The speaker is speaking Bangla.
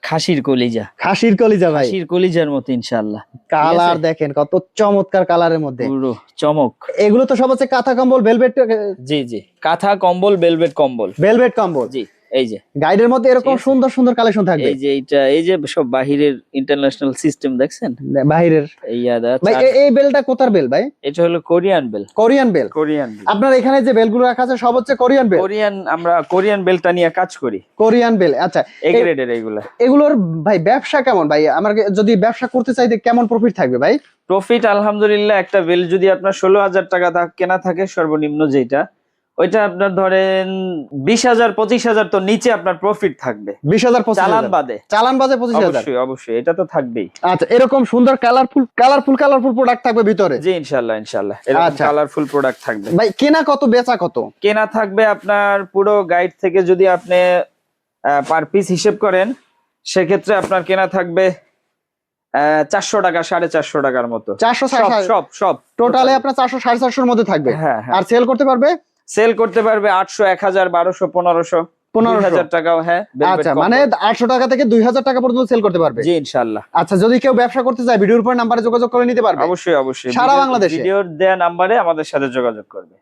খাসির কলিজা। খাসির কলিজা ভাই, খাসির কলিজার মতো ইনশাআল্লাহ। কালার দেখেন কত চমৎকার কালারের মধ্যে, পুরো চমক। এগুলো তো সব হচ্ছে কাঁথা কম্বল ভেলভেট, জি জি, কাঁথা কম্বল, ভেলভেট কম্বল। ভেলভেট কম্বল। জি, এই যে গাইডের মধ্যে এরকম ঠিক আছে। সুন্দর সুন্দর কালেকশন থাকবে। এই যে এইটা, এই যে সব বাহিরের ইন্টারন্যাশনাল সিস্টেম দেখছেন বাহিরের এই ইয়াদা ভাই, এই বেলটা কোথার বেল ভাই? এটা হলো Korean bell. Korean bell. Korean bell. আপনার এখানে যে বেলগুলো রাখা আছে সব হচ্ছে কোরিয়ান বেল। কোরিয়ান, আমরা কোরিয়ান বেলটা নিয়ে কাজ করি। কোরিয়ান বেল, আচ্ছা। এ গ্রেডের এগুলা। এগুলোর ভাই ব্যবসা কেমন ভাই? আমার যদি ব্যবসা করতে চাই কেমন প্রফিট থাকবে ভাই? প্রফিট আলহামদুলিল্লাহ, একটা বেল যদি আপনার 16,000 টাকা কেনা থাকে সর্বনিম্ন যেটা, ওইটা আপনার ধরেন 20,000 25,000 তো নিচে আপনার প্রফিট থাকবে। 20,000 চালান বাদে। চালান বাদে 25,000। অবশ্যই অবশ্যই, এটা তো থাকবেই। আচ্ছা, এরকম সুন্দর কালারফুল প্রোডাক্ট থাকবে ভিতরে। জি ইনশাআল্লাহ ইনশাআল্লাহ, এরকম কালারফুল প্রোডাক্ট থাকবে ভাই। কেনা কত বেচা কত? কেনা থাকবে আপনার পুরো গাইড থেকে যদি আপনি পার পিস হিসেব করেন, সেক্ষেত্রে আপনার কেনা থাকবে 400 টাকা, 450 টাকার মতো। 400 সব সব টোটালে আপনার 400 450 এর মধ্যে থাকবে। হ্যাঁ হ্যাঁ। আর সেল করতে পারবে? সেল করতে পারবে 800 1000 1200 1500 2000 টাকাও। হ্যাঁ, আচ্ছা, মানে 800 টাকা থেকে 2000 টাকা পর্যন্ত সেল করতে পারবে। জি ইনশাআল্লাহ। আচ্ছা, যদি কেউ ব্যবসা করতে চায় ভিডিওর উপর নাম্বারে যোগাযোগ করে নিতে পারবে? অবশ্যই অবশ্যই, সারা বাংলাদেশে ভিডিওর দেয়া নাম্বারে আমাদের সাথে যোগাযোগ করবে।